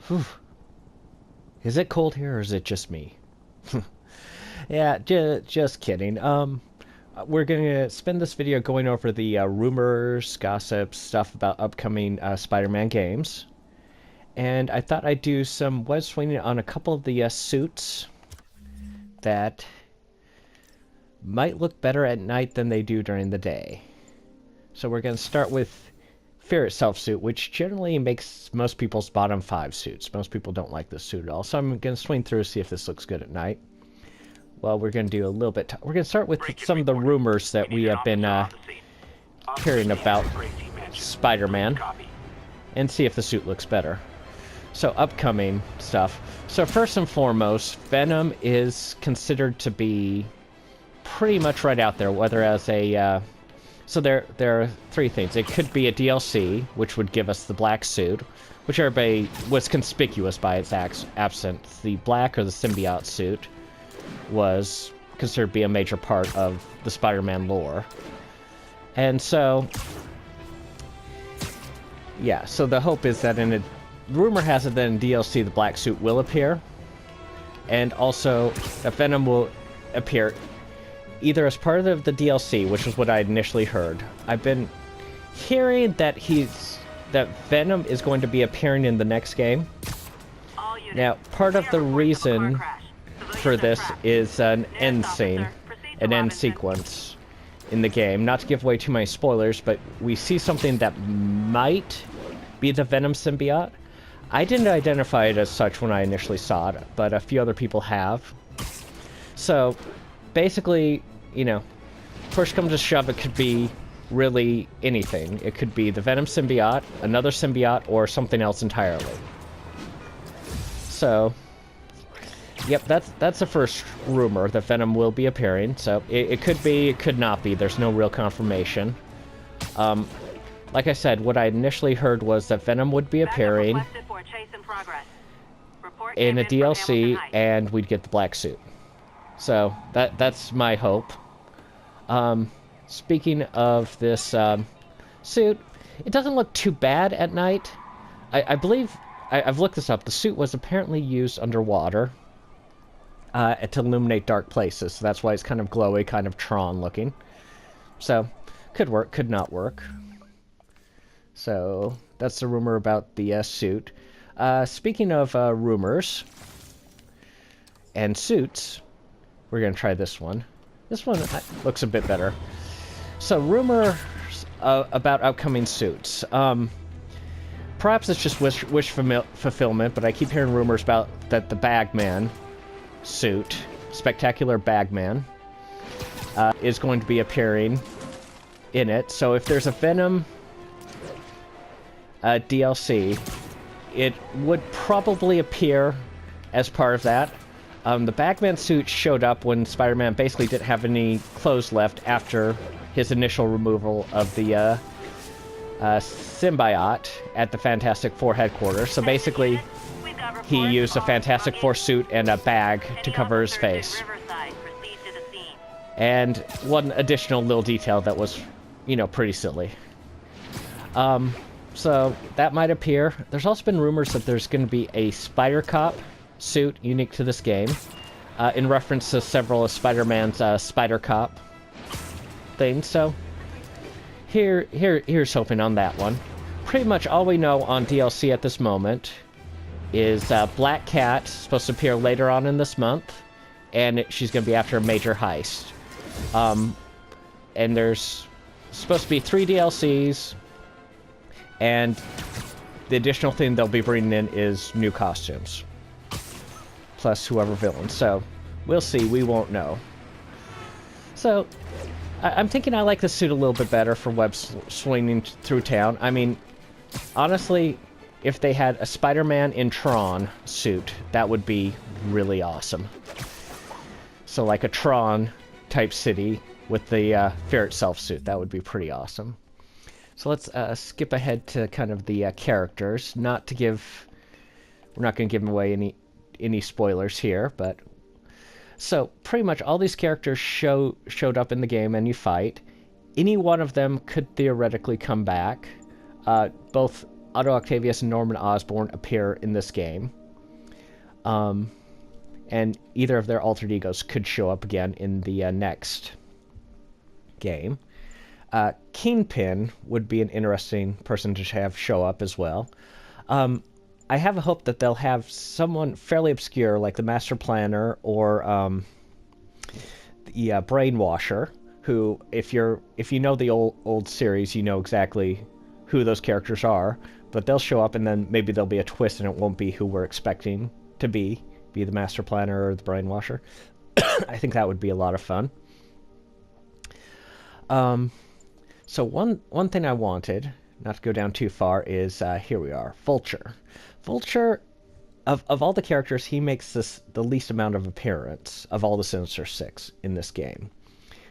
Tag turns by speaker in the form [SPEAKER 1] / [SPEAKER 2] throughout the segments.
[SPEAKER 1] Whew. Is it cold here or is it just me? Yeah, just kidding. We're gonna spend this video going over the rumors, gossip, stuff about upcoming Spider-Man games. And I thought I'd do some web swinging on a couple of the suits that might look better at night than they do during the day. So we're gonna start with Fear Itself suit, which generally makes most people's bottom 5 suits. Most people don't like this suit at all, so I'm gonna swing through see if this looks good at night. Well, we're going to do a little bit... We're going to start with some of the rumors that we have been hearing about Spider-Man and see if the suit looks better. So, upcoming stuff. So, first and foremost, Venom is considered to be pretty much right out there, whether as a... So, there are 3 things. It could be a DLC, which would give us the black suit, which everybody was conspicuous by its absence. The black or the symbiote suit was considered to be a major part of the Spider-Man lore. And so, yeah, so the hope is that rumor has it that in DLC the black suit will appear, and also that Venom will appear either as part of the DLC, which is what I initially heard. I've been hearing that that Venom is going to be appearing in the next game. Now, part of the reason for this is an end scene, an end sequence in the game. Not to give away too many spoilers, but we see something that might be the Venom symbiote. I didn't identify it as such when I initially saw it, but a few other people have. So, basically, you know, push comes to shove, it could be really anything. It could be the Venom symbiote, another symbiote, or something else entirely. So, yep, that's the first rumor, that Venom will be appearing. So it could be, it could not be. There's no real confirmation. Like I said, what I initially heard was that Venom would be appearing in a DLC, and we'd get the black suit. So that's my hope. Speaking of this suit, it doesn't look too bad at night. I believe, I've looked this up, the suit was apparently used underwater. To illuminate dark places, so that's why it's kind of glowy, kind of Tron looking. So, could work, could not work. So, that's the rumor about the suit. Speaking of rumors and suits, we're going to try this one. This one looks a bit better. So, rumors about upcoming suits. Perhaps it's just wish fulfillment, but I keep hearing rumors about that the Bagman suit, Spectacular Bagman, is going to be appearing in it. So if there's a Venom DLC, it would probably appear as part of that. The Bagman suit showed up when Spider-Man basically didn't have any clothes left after his initial removal of the symbiote at the Fantastic Four headquarters. So basically, he used a Fantastic Four suit and a bag to cover his face. And one additional little detail that was, you know, pretty silly. So that might appear. There's also been rumors that there's going to be a Spider-Cop suit unique to this game, in reference to several of Spider-Man's Spider-Cop things. So here's hoping on that one. Pretty much all we know on DLC at this moment is Black Cat, supposed to appear later on in this month, and she's going to be after a major heist. And there's supposed to be 3 DLCs, and the additional thing they'll be bringing in is new costumes, plus whoever villain. So we'll see, we won't know. So I'm thinking I like the suit a little bit better for web swinging through town. I mean, honestly, if they had a Spider-Man in Tron suit, that would be really awesome. So like a Tron-type city with the Fear Itself suit, that would be pretty awesome. So let's skip ahead to kind of the characters. We're not going to give away any spoilers here, but... So, pretty much all these characters showed up in the game and you fight. Any one of them could theoretically come back. Both Otto Octavius and Norman Osborn appear in this game. And either of their alter egos could show up again in the next game. Kingpin would be an interesting person to have show up as well. I have a hope that they'll have someone fairly obscure, like the Master Planner or the Brainwasher, who, if you know the old series, you know exactly who those characters are. But they'll show up, and then maybe there'll be a twist, and it won't be who we're expecting to be the Master Planner or the Brainwasher. I think that would be a lot of fun. So one thing I wanted, not to go down too far, is here we are, Vulture. Vulture, of all the characters, he makes the least amount of appearance of all the Sinister Six in this game,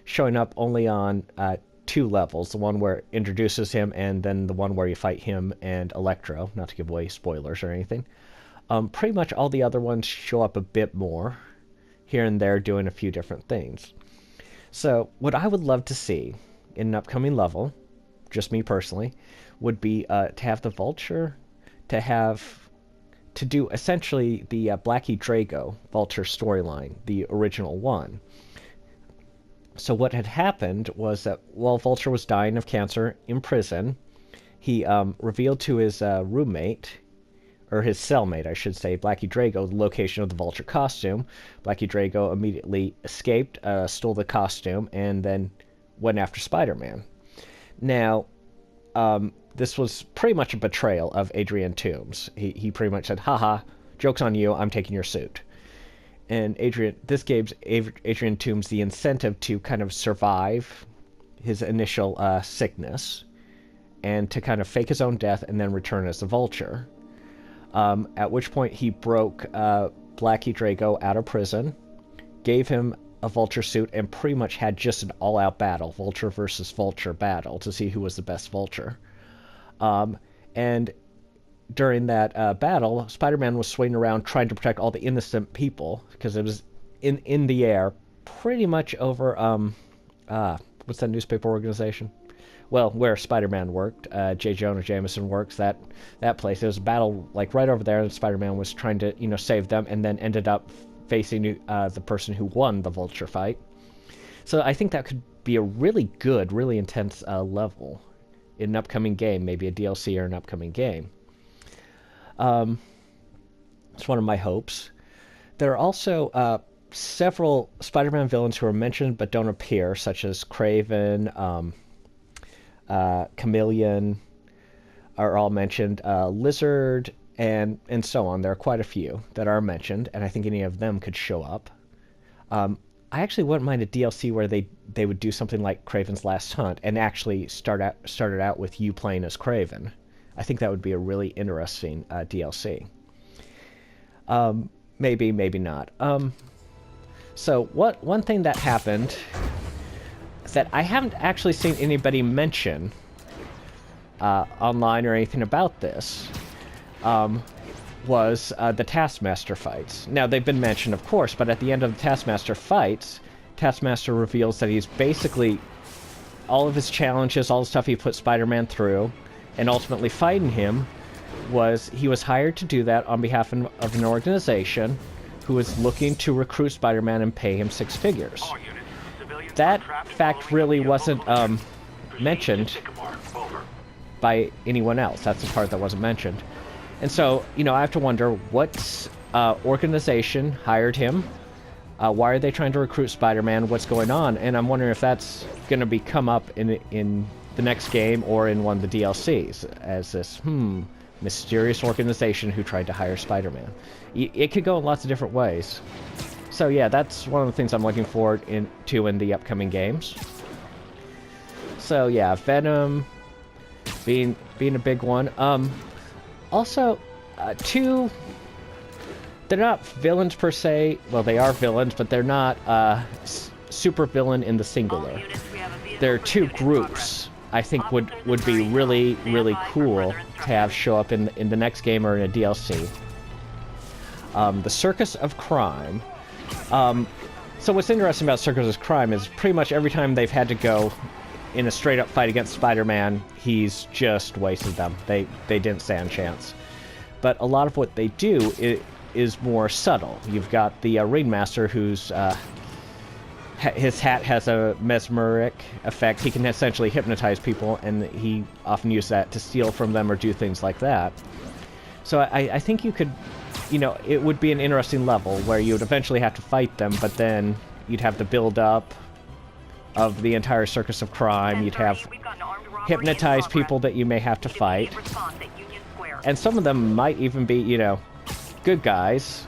[SPEAKER 1] showing up only on 2 levels, the one where it introduces him and then the one where you fight him and Electro, not to give away spoilers or anything. Pretty much all the other ones show up a bit more, here and there, doing a few different things. So what I would love to see in an upcoming level, just me personally, would be to have the Vulture to do essentially the Blackie Drago Vulture storyline, the original one. So what had happened was that while Vulture was dying of cancer in prison, he revealed to his roommate, or his cellmate, I should say, Blackie Drago, the location of the Vulture costume. Blackie Drago immediately escaped, stole the costume, and then went after Spider-Man. Now, this was pretty much a betrayal of Adrian Toomes. He pretty much said, haha, joke's on you, I'm taking your suit. And this gives Adrian Toomes the incentive to kind of survive his initial sickness, and to kind of fake his own death and then return as the Vulture. At which point he broke Blackie Drago out of prison, gave him a Vulture suit, and pretty much had just an all-out battle, Vulture versus Vulture battle, to see who was the best Vulture. And during that battle, Spider-Man was swinging around trying to protect all the innocent people, because it was in the air, pretty much over, what's that newspaper organization? Well, where Spider-Man worked, J. Jonah Jameson works, that place. There was a battle, like, right over there, and Spider-Man was trying to, save them, and then ended up facing the person who won the Vulture fight. So I think that could be a really good, really intense level in an upcoming game, maybe a DLC or an upcoming game. It's one of my hopes. There are also several Spider-Man villains who are mentioned but don't appear, such as Kraven, Chameleon are all mentioned, Lizard, and so on. There are quite a few that are mentioned, and I think any of them could show up. I actually wouldn't mind a DLC where they would do something like Kraven's Last Hunt and actually started out with you playing as Kraven. I think that would be a really interesting DLC. Maybe, maybe not. So one thing that happened that I haven't actually seen anybody mention online or anything about this was the Taskmaster fights. Now, they've been mentioned, of course, but at the end of the Taskmaster fights, Taskmaster reveals that he's basically all of his challenges, all the stuff he put Spider-Man through, and ultimately fighting him, he was hired to do that on behalf of an organization who was looking to recruit Spider-Man and pay him 6 figures. That fact really wasn't mentioned by anyone else. That's the part that wasn't mentioned. And so, I have to wonder, what organization hired him? Why are they trying to recruit Spider-Man? What's going on? And I'm wondering if that's going to come up in the next game or in one of the DLCs as this, mysterious organization who tried to hire Spider-Man. It could go in lots of different ways. So yeah, that's one of the things I'm looking forward to in the upcoming games. So yeah, Venom being a big one. Also, they're not villains per se. Well, they are villains, but they're not super villain in the singular. They're 2 groups I think would be really, really cool to have show up in the next game or in a DLC. The Circus of Crime. So what's interesting about Circus of Crime is pretty much every time they've had to go in a straight-up fight against Spider-Man, he's just wasted them. They didn't stand a chance. But a lot of what they do is more subtle. You've got the Ringmaster, who's his hat has a mesmeric effect. He can essentially hypnotize people, and he often uses that to steal from them or do things like that. So I think you could, you know, it would be an interesting level where you would eventually have to fight them, but then you'd have the build-up of the entire circus of crime. You'd have hypnotized people that you may have to fight. And some of them might even be, you know, good guys.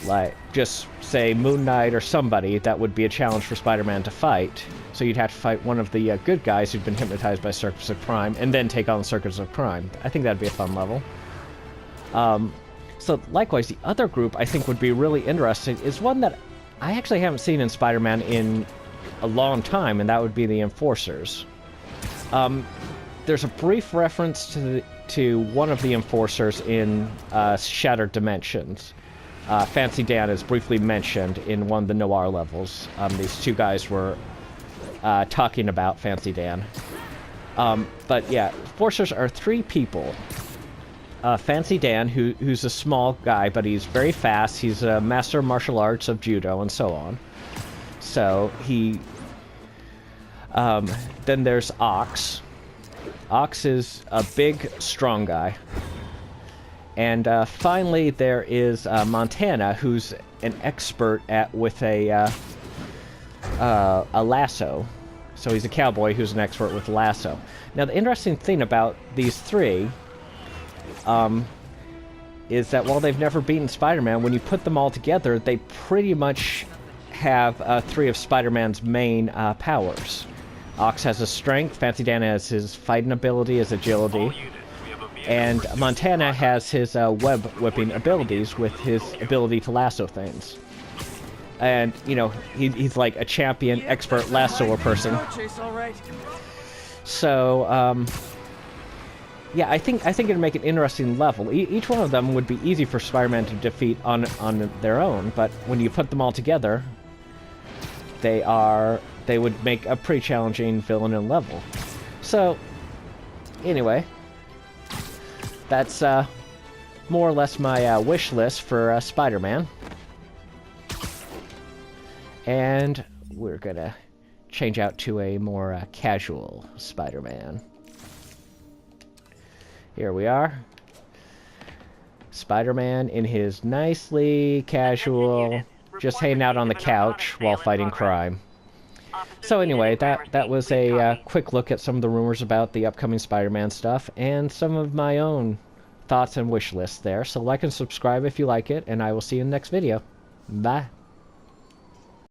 [SPEAKER 1] Like, just say Moon Knight or somebody that would be a challenge for Spider-Man to fight. So you'd have to fight one of the good guys who'd been hypnotized by Circus of Crime, and then take on the Circus of Crime. I think that'd be a fun level. So likewise, the other group I think would be really interesting is one that I actually haven't seen in Spider-Man in a long time, and that would be the Enforcers. There's a brief reference to one of the Enforcers in Shattered Dimensions. Fancy Dan is briefly mentioned in one of the Noir levels. These two guys were talking about Fancy Dan. But yeah, Enforcers are three people. Fancy Dan, who's a small guy, but he's very fast. He's a master of martial arts, of judo, and so on. So he... then there's Ox. Ox is a big, strong guy. And finally, there is Montana, who's an expert with a lasso. So he's a cowboy who's an expert with lasso. Now, the interesting thing about these three is that while they've never beaten Spider-Man, when you put them all together, they pretty much have three of Spider-Man's main powers. Ox has his strength, Fancy Dan has his fighting ability, his agility, and Montana has his web-whipping abilities with his ability to lasso things. And, you know, he's like a champion, expert lassoer person. So, yeah, I think it'd make an interesting level. Each one of them would be easy for Spider-Man to defeat on their own, but when you put them all together, they would make a pretty challenging villain and level. So, anyway, that's more or less my wish list for Spider-Man. And we're gonna change out to a more casual Spider-Man. Here we are. Spider-Man in his nicely casual, just hanging out on the couch while fighting crime. So anyway, that was a quick look at some of the rumors about the upcoming Spider-Man stuff, and some of my own thoughts and wish lists there. So like and subscribe if you like it, and I will see you in the next video. Bye.